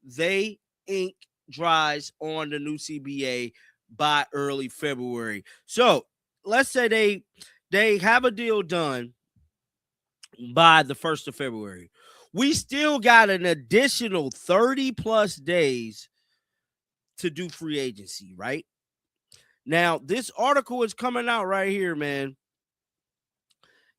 they ink dries on the new CBA by early February. So let's say they have a deal done by the 1st of February. We still got an additional 30 plus days to do free agency, right? Now, this article is coming out right here, man.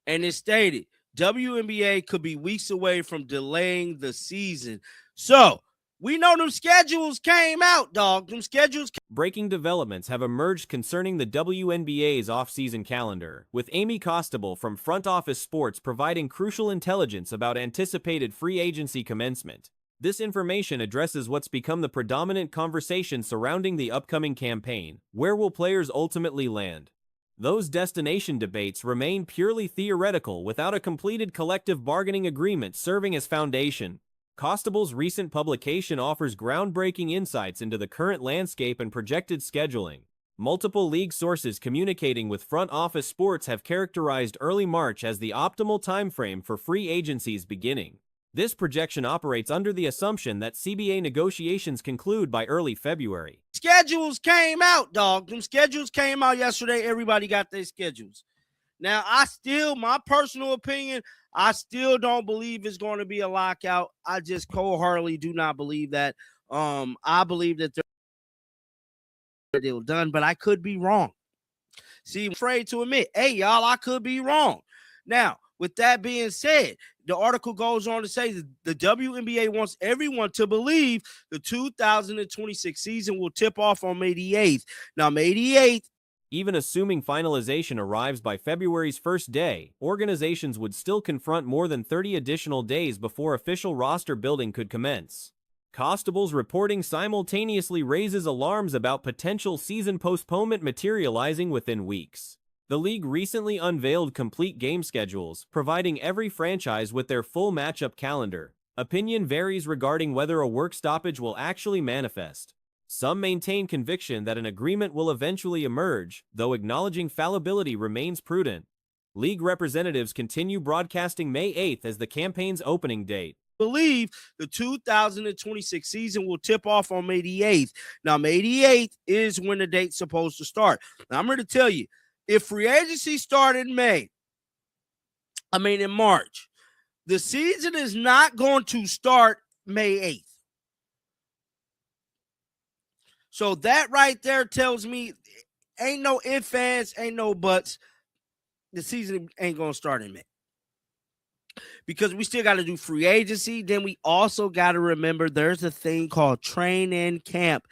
And it stated WNBA could be weeks away from delaying the season. So we know them schedules came out, dog. Them schedules. Breaking developments have emerged concerning the WNBA's off-season calendar, with Amy Costable from Front Office Sports providing crucial intelligence about anticipated free agency commencement. This information addresses what's become the predominant conversation surrounding the upcoming campaign. Where will players ultimately land? Those destination debates remain purely theoretical without a completed collective bargaining agreement serving as foundation. Costable's recent publication offers groundbreaking insights into the current landscape and projected scheduling. Multiple league sources communicating with Front Office Sports have characterized early March as the optimal timeframe for free agency's beginning. This projection operates under the assumption that CBA negotiations conclude by early February. Schedules came out, dog. Them schedules came out yesterday. Everybody got their schedules. Now, my personal opinion, I still don't believe it's going to be a lockout. I just wholeheartedly do not believe that. I believe that they're deal done, but I could be wrong. See, I'm afraid to admit, hey, y'all, I could be wrong. Now, with that being said, the article goes on to say that the WNBA wants everyone to believe the 2026 season will tip off on May the 8th. Now, May the 8th. Even assuming finalization arrives by February's first day, organizations would still confront more than 30 additional days before official roster building could commence. Costable's reporting simultaneously raises alarms about potential season postponement materializing within weeks. The league recently unveiled complete game schedules, providing every franchise with their full matchup calendar. Opinion varies regarding whether a work stoppage will actually manifest. Some maintain conviction that an agreement will eventually emerge, though acknowledging fallibility remains prudent. League representatives continue broadcasting May 8th as the campaign's opening date. Believe the 2026 season will tip off on May the 8th. Now, May the 8th is when the date's supposed to start. Now, I'm going to tell you, if free agency started in March, the season is not going to start May 8th. So that right there tells me ain't no ifs, ands, ain't no buts. The season ain't going to start in May. Because we still got to do free agency. Then we also got to remember there's a thing called training camp.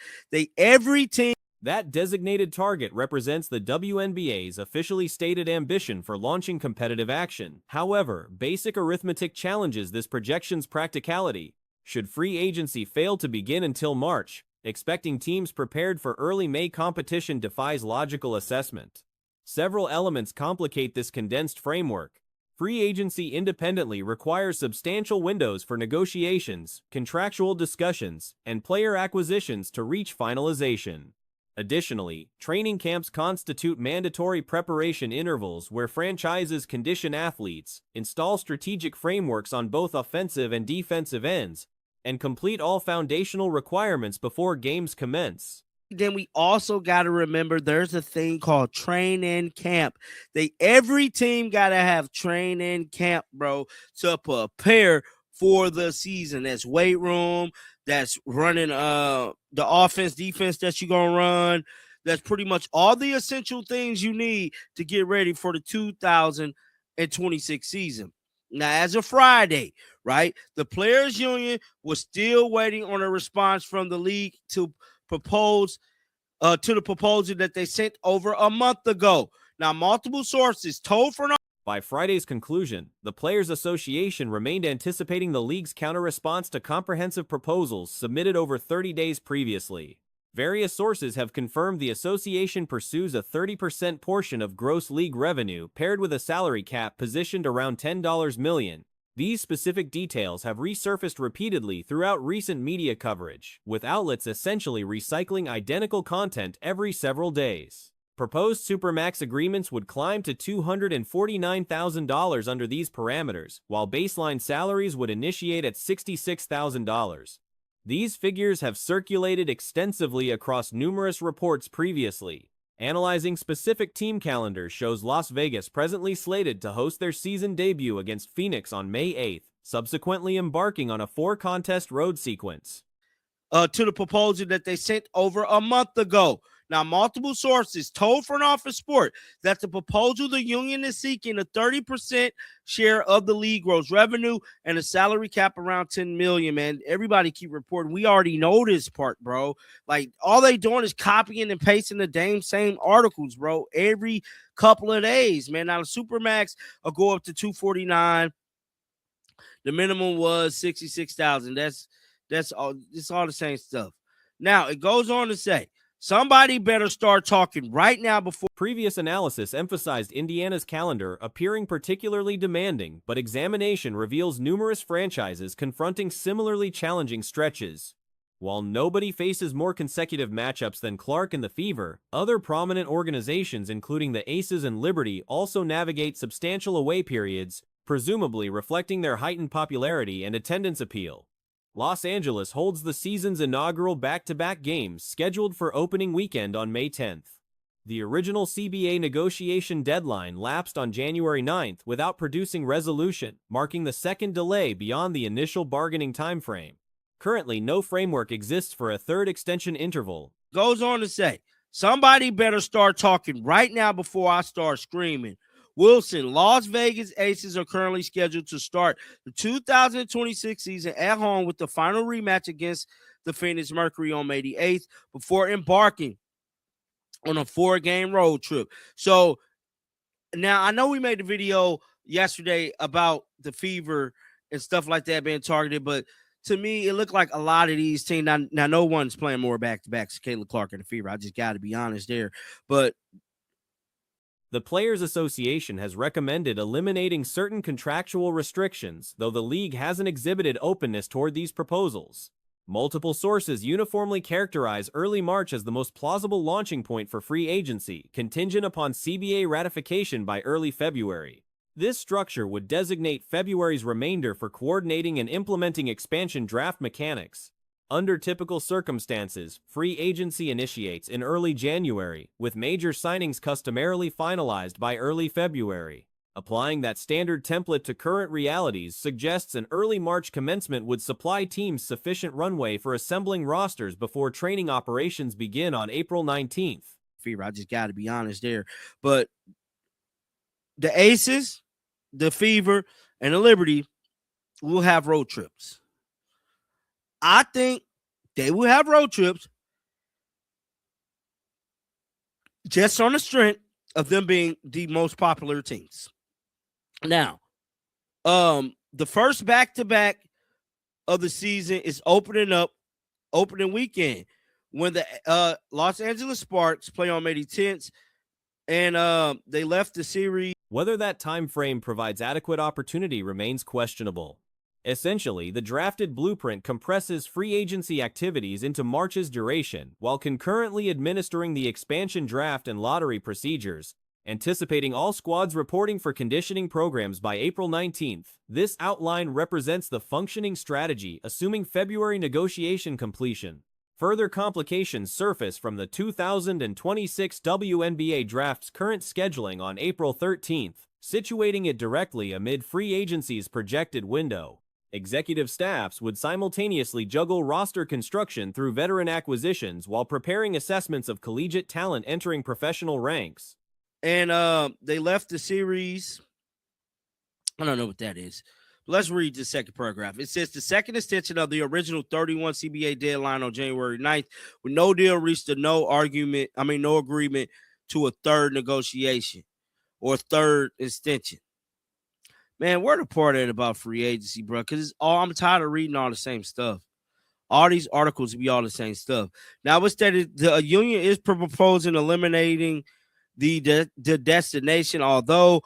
Every team. That designated target represents the WNBA's officially stated ambition for launching competitive action. However, basic arithmetic challenges this projection's practicality. Should free agency fail to begin until March, expecting teams prepared for early May competition defies logical assessment. Several elements complicate this condensed framework. Free agency independently requires substantial windows for negotiations, contractual discussions, and player acquisitions to reach finalization. Additionally, training camps constitute mandatory preparation intervals where franchises condition athletes, install strategic frameworks on both offensive and defensive ends, and complete all foundational requirements before games commence. Then we also got to remember there's a thing called training camp. Every team got to have training camp, bro, to prepare for the season. That's weight room. That's running the offense, defense that you're going to run. That's pretty much all the essential things you need to get ready for the 2026 season. Now, as of Friday, right, the Players Union was still waiting on a response from the league to propose to the proposal that they sent over a month ago. Now, multiple sources told Front. By Friday's conclusion, the Players Association remained anticipating the league's counter-response to comprehensive proposals submitted over 30 days previously. Various sources have confirmed the association pursues a 30% portion of gross league revenue paired with a salary cap positioned around $10 million. These specific details have resurfaced repeatedly throughout recent media coverage, with outlets essentially recycling identical content every several days. Proposed Supermax agreements would climb to $249,000 under these parameters, while baseline salaries would initiate at $66,000. These figures have circulated extensively across numerous reports previously. Analyzing specific team calendars shows Las Vegas presently slated to host their season debut against Phoenix on May 8th, subsequently embarking on a 4-contest road sequence. To the proposal that they sent over a month ago. Now, multiple sources told Front Office Sport that the proposal the union is seeking a 30% share of the league gross revenue and a salary cap around $10 million, man. Everybody keep reporting. We already know this part, bro. Like, all they doing is copying and pasting the same articles, bro, every couple of days, man. Now, the Supermax will go up to 249. The minimum was 66,000. That's all. It's all the same stuff. Now, it goes on to say, somebody better start talking right now before. Previous analysis emphasized Indiana's calendar appearing particularly demanding, but examination reveals numerous franchises confronting similarly challenging stretches. While nobody faces more consecutive matchups than Clark and the Fever, other prominent organizations including the Aces and Liberty also navigate substantial away periods, presumably reflecting their heightened popularity and attendance appeal. Los Angeles holds the season's inaugural back-to-back games scheduled for opening weekend on May 10th. The original CBA negotiation deadline lapsed on January 9th without producing resolution, marking the second delay beyond the initial bargaining timeframe. Currently, no framework exists for a third extension interval. Goes on to say, somebody better start talking right now before I start screaming. Wilson, Las Vegas Aces are currently scheduled to start the 2026 season at home with the final rematch against the Phoenix Mercury on May the 8th before embarking on a 4-game road trip. So now I know we made a video yesterday about the Fever and stuff like that being targeted, but to me, it looked like a lot of these teams. Now no one's playing more back-to-backs. Caleb Clark and the Fever. I just got to be honest there. But the Players Association has recommended eliminating certain contractual restrictions, though the league hasn't exhibited openness toward these proposals. Multiple sources uniformly characterize early March as the most plausible launching point for free agency, contingent upon CBA ratification by early February. This structure would designate February's remainder for coordinating and implementing expansion draft mechanics. Under typical circumstances, free agency initiates in early January, with major signings customarily finalized by early February. Applying that standard template to current realities suggests an early March commencement would supply teams sufficient runway for assembling rosters before training operations begin on April 19th. Fever, I just got to be honest there. But the Aces, the Fever, and the Liberty will have road trips. I think they will have road trips just on the strength of them being the most popular teams. Now, the first back-to-back of the season is opening weekend when the Los Angeles Sparks play on May 10th, and they left the series. Whether that time frame provides adequate opportunity remains questionable. Essentially, the drafted blueprint compresses free agency activities into March's duration while concurrently administering the expansion draft and lottery procedures, anticipating all squads reporting for conditioning programs by April 19th. This outline represents the functioning strategy assuming February negotiation completion. Further complications surface from the 2026 WNBA draft's current scheduling on April 13th, situating it directly amid free agency's projected window. Executive staffs would simultaneously juggle roster construction through veteran acquisitions while preparing assessments of collegiate talent entering professional ranks. And they left the series. I don't know what that is. Let's read the second paragraph. It says the second extension of the original 31 CBA deadline on January 9th, with no deal reached to no agreement to a third negotiation or third extension. Man, where the part at about free agency, bro? Because I'm tired of reading all the same stuff. All these articles be all the same stuff. Now, what's that? The union is proposing eliminating the destination, although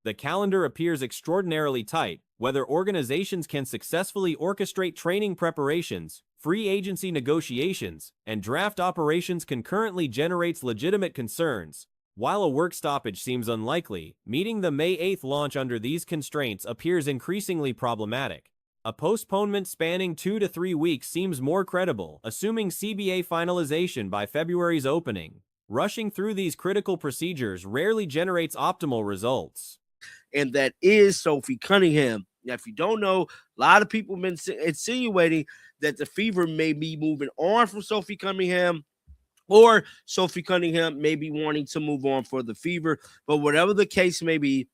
the calendar appears extraordinarily tight. Whether organizations can successfully orchestrate training preparations, free agency negotiations, and draft operations concurrently generates legitimate concerns. While a work stoppage seems unlikely, meeting the May 8th launch under these constraints appears increasingly problematic. A postponement spanning 2 to 3 weeks seems more credible, assuming CBA finalization by February's opening. Rushing through these critical procedures rarely generates optimal results. And that is Sophie Cunningham. Now, if you don't know, a lot of people have been insinuating that the Fever may be moving on from Sophie Cunningham, or Sophie Cunningham may be wanting to move on for the Fever. But whatever the case may be,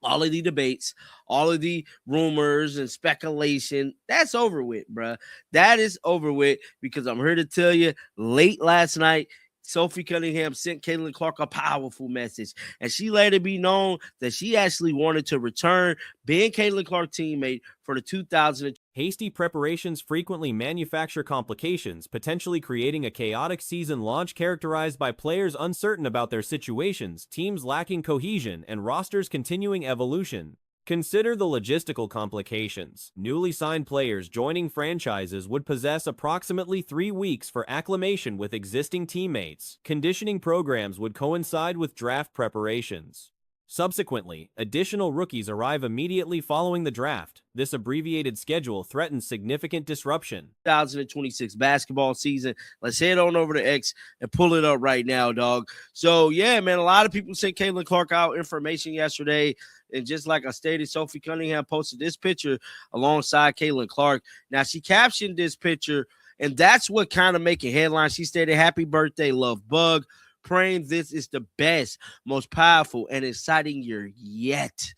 all of the debates, all of the rumors and speculation, that's over with, bruh. That is over with, because I'm here to tell you, late last night, Sophie Cunningham sent Caitlin Clark a powerful message, and she let it be known that she actually wanted to return being Caitlin Clark's teammate for the 2000. Hasty preparations frequently manufacture complications, potentially creating a chaotic season launch characterized by players uncertain about their situations, teams lacking cohesion, and rosters continuing evolution. Consider the logistical complications. Newly signed players joining franchises would possess approximately 3 weeks for acclimation with existing teammates. Conditioning programs would coincide with draft preparations. Subsequently, additional rookies arrive immediately following the draft. This abbreviated schedule threatens significant disruption. 2026 basketball season. Let's head on over to X and pull it up right now, dog. So, yeah, man, a lot of people sent Caitlin Clark out information yesterday. And just like I stated, Sophie Cunningham posted this picture alongside Caitlin Clark. Now, she captioned this picture, and that's what kind of making headlines. She stated, "Happy birthday, love bug. Praying this is the best, most powerful, and exciting year yet."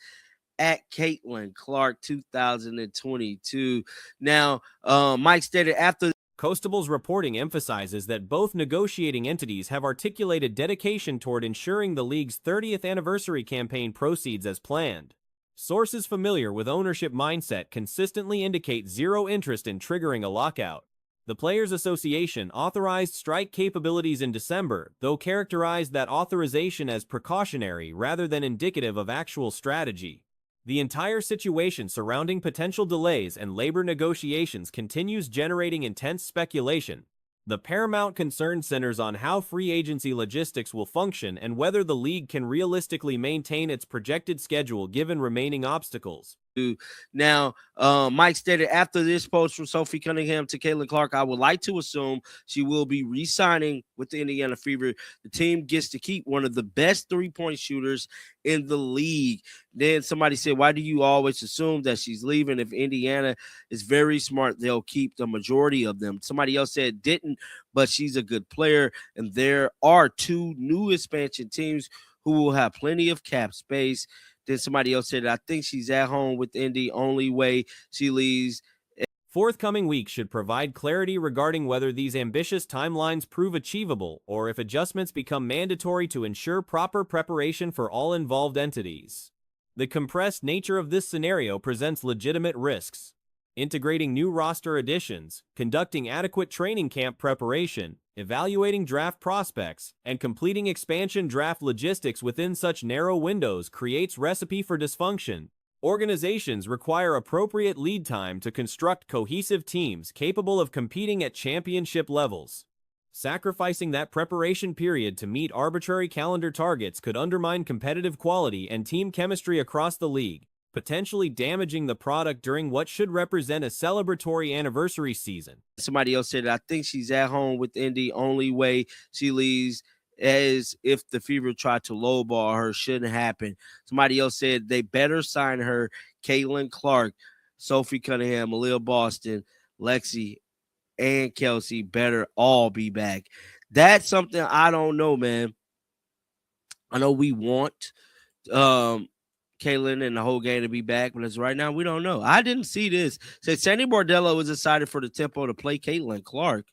At Caitlin Clark 2022. Now, Mike stated after. Coastable's reporting emphasizes that both negotiating entities have articulated dedication toward ensuring the league's 30th anniversary campaign proceeds as planned. Sources familiar with ownership mindset consistently indicate zero interest in triggering a lockout. The Players Association authorized strike capabilities in December, though characterized that authorization as precautionary rather than indicative of actual strategy. The entire situation surrounding potential delays and labor negotiations continues generating intense speculation. The paramount concern centers on how free agency logistics will function and whether the league can realistically maintain its projected schedule given remaining obstacles. Now, Mike stated after this post from Sophie Cunningham to Caitlin Clark, "I would like to assume she will be re-signing with the Indiana Fever. The team gets to keep one of the best three-point shooters in the league." Then somebody said, "Why do you always assume that she's leaving? If Indiana is very smart, they'll keep the majority of them." Somebody else said, "Didn't, but she's a good player. And there are 2 new expansion teams who will have plenty of cap space." Then somebody else said, "I think she's at home with Indy. Only way she leaves." Forthcoming weeks should provide clarity regarding whether these ambitious timelines prove achievable or if adjustments become mandatory to ensure proper preparation for all involved entities. The compressed nature of this scenario presents legitimate risks. Integrating new roster additions, conducting adequate training camp preparation, evaluating draft prospects, and completing expansion draft logistics within such narrow windows creates recipe for dysfunction. Organizations require appropriate lead time to construct cohesive teams capable of competing at championship levels. Sacrificing that preparation period to meet arbitrary calendar targets could undermine competitive quality and team chemistry across the league, potentially damaging the product during what should represent a celebratory anniversary season. Somebody else said, "I think she's at home with Indy. Only way she leaves as if the Fever tried to lowball her. Shouldn't happen." Somebody else said, "They better sign her." Caitlin Clark, Sophie Cunningham, Aaliyah Boston, Lexi, and Kelsey better all be back. That's something I don't know, man. I know we want Kaylin and the whole game to be back, but as right now, we don't know. I didn't see this. Said Sandy Bordello was excited for the Tempo to play Caitlin Clark.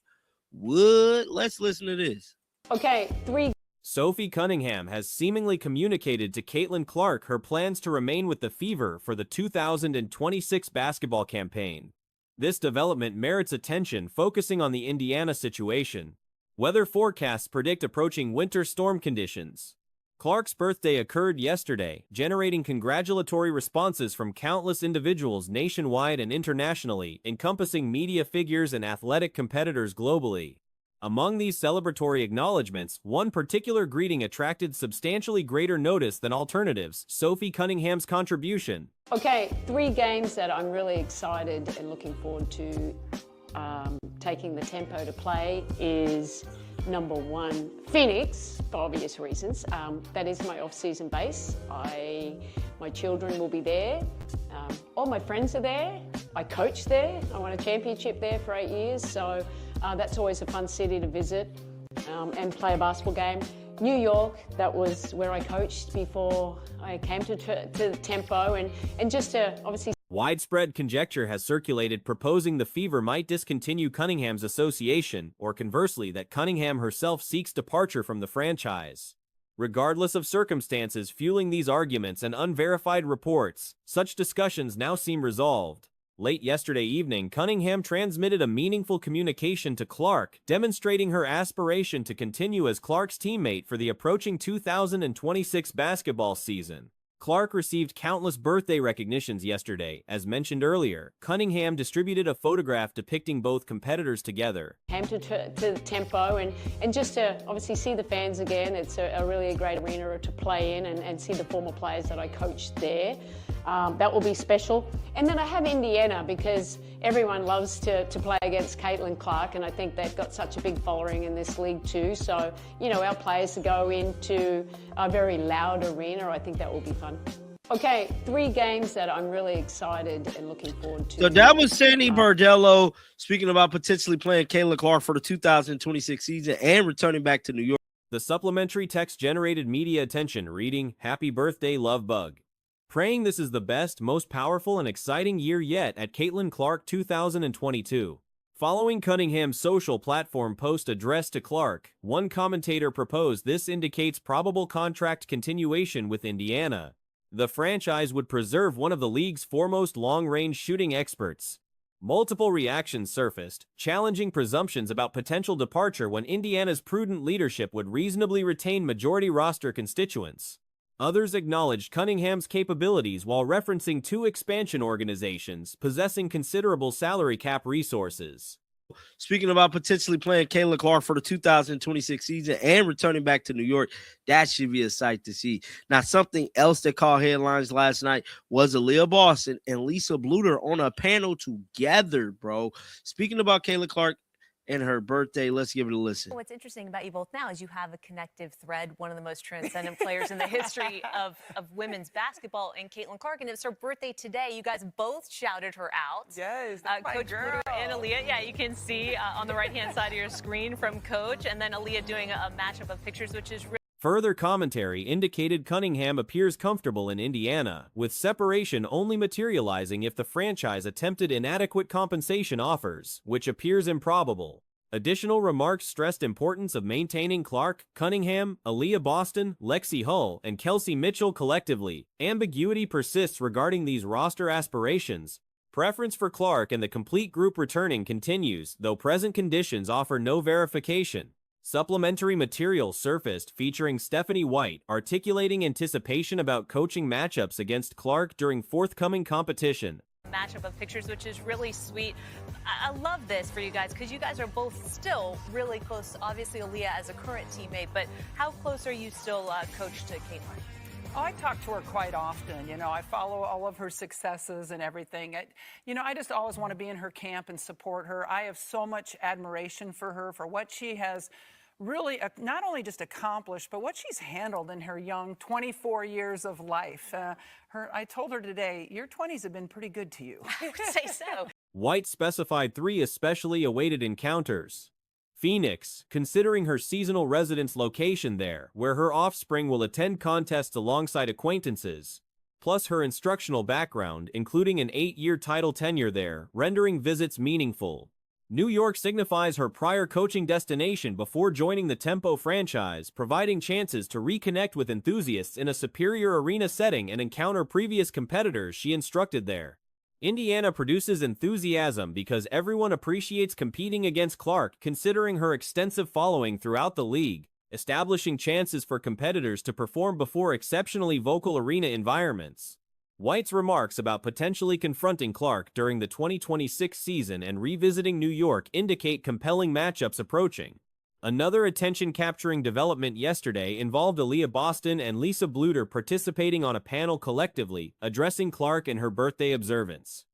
Let's listen to this. Okay, 3. Sophie Cunningham has seemingly communicated to Caitlin Clark her plans to remain with the Fever for the 2026 basketball campaign. This development merits attention, focusing on the Indiana situation. Weather forecasts predict approaching winter storm conditions. Clark's birthday occurred yesterday, generating congratulatory responses from countless individuals nationwide and internationally, encompassing media figures and athletic competitors globally. Among these celebratory acknowledgments, one particular greeting attracted substantially greater notice than alternatives: Sophie Cunningham's contribution. Okay, 3 games that I'm really excited and looking forward to taking the tempo to play is number 1, Phoenix, for obvious reasons. That is my off-season base. My children will be there. All my friends are there. I coach there. I won a championship there for 8 years, so that's always a fun city to visit and play a basketball game. New York, that was where I coached before I came to the tempo, and just to obviously. Widespread conjecture has circulated proposing the Fever might discontinue Cunningham's association, or conversely that Cunningham herself seeks departure from the franchise. Regardless of circumstances fueling these arguments and unverified reports, such discussions now seem resolved. Late yesterday evening, Cunningham transmitted a meaningful communication to Clark, demonstrating her aspiration to continue as Clark's teammate for the approaching 2026 basketball season. Clark received countless birthday recognitions yesterday. As mentioned earlier, Cunningham distributed a photograph depicting both competitors together. Came to the tempo and just to obviously see the fans again. It's a really great arena to play in and see the former players that I coached there. That will be special. And then I have Indiana because everyone loves to play against Caitlin Clark, and I think they've got such a big following in this league too. So, you know, our players to go into a very loud arena, I think that will be fun. Okay, 3 games that I'm really excited and looking forward to. So that was Sandy Bardello speaking about potentially playing Caitlin Clark for the 2026 season and returning back to New York. The supplementary text generated media attention, reading, "Happy birthday, love bug." Praying this is the best, most powerful, and exciting year yet at Caitlin Clark 2022. Following Cunningham's social platform post addressed to Clark, one commentator proposed this indicates probable contract continuation with Indiana. The franchise would preserve one of the league's foremost long-range shooting experts. Multiple reactions surfaced, challenging presumptions about potential departure when Indiana's prudent leadership would reasonably retain majority roster constituents. Others acknowledged Cunningham's capabilities while referencing 2 expansion organizations possessing considerable salary cap resources. Speaking about potentially playing Caitlin Clark for the 2026 season and returning back to New York, that should be a sight to see. Now, something else that caught headlines last night was Aaliyah Boston and Lisa Bluter on a panel together, bro. Speaking about Caitlin Clark and her birthday, let's give it a listen. What's interesting about you both now is you have a connective thread, one of the most transcendent players in the history of women's basketball, and Caitlin Clark. And it's her birthday today. You guys both shouted her out. Yes, that's my Coach girl. Bluter and Aaliyah. Yeah, you can see on the right-hand side of your screen from Coach, and then Aaliyah doing a matchup of pictures, which is really. Further commentary indicated Cunningham appears comfortable in Indiana, with separation only materializing if the franchise attempted inadequate compensation offers, which appears improbable. Additional remarks stressed importance of maintaining Clark, Cunningham, Aaliyah Boston, Lexi Hull, and Kelsey Mitchell collectively. Ambiguity persists regarding these roster aspirations. Preference for Clark and the complete group returning continues, though present conditions offer no verification. Supplementary material surfaced featuring Stephanie White articulating anticipation about coaching matchups against Clark during forthcoming competition. Matchup of pictures, which is really sweet. I love this for you guys because you guys are both still really close. Obviously, Aaliyah as a current teammate, but how close are you still, Coach, to Caitlin? Oh, I talk to her quite often. You know, I follow all of her successes and everything. I just always want to be in her camp and support her. I have so much admiration for her, for what she has really not only just accomplished, but what she's handled in her young 24 years of life. I told her today, your 20s have been pretty good to you. I would say so. White specified 3 especially awaited encounters. Phoenix, considering her seasonal residence location there, where her offspring will attend contests alongside acquaintances, plus her instructional background, including an 8-year title tenure there, rendering visits meaningful. New York signifies her prior coaching destination before joining the Tempo franchise, providing chances to reconnect with enthusiasts in a superior arena setting and encounter previous competitors she instructed there. Indiana produces enthusiasm because everyone appreciates competing against Clark, considering her extensive following throughout the league, establishing chances for competitors to perform before exceptionally vocal arena environments. White's remarks about potentially confronting Clark during the 2026 season and revisiting New York indicate compelling matchups approaching. Another attention-capturing development yesterday involved Aaliyah Boston and Lisa Bluter participating on a panel collectively, addressing Clark and her birthday observance.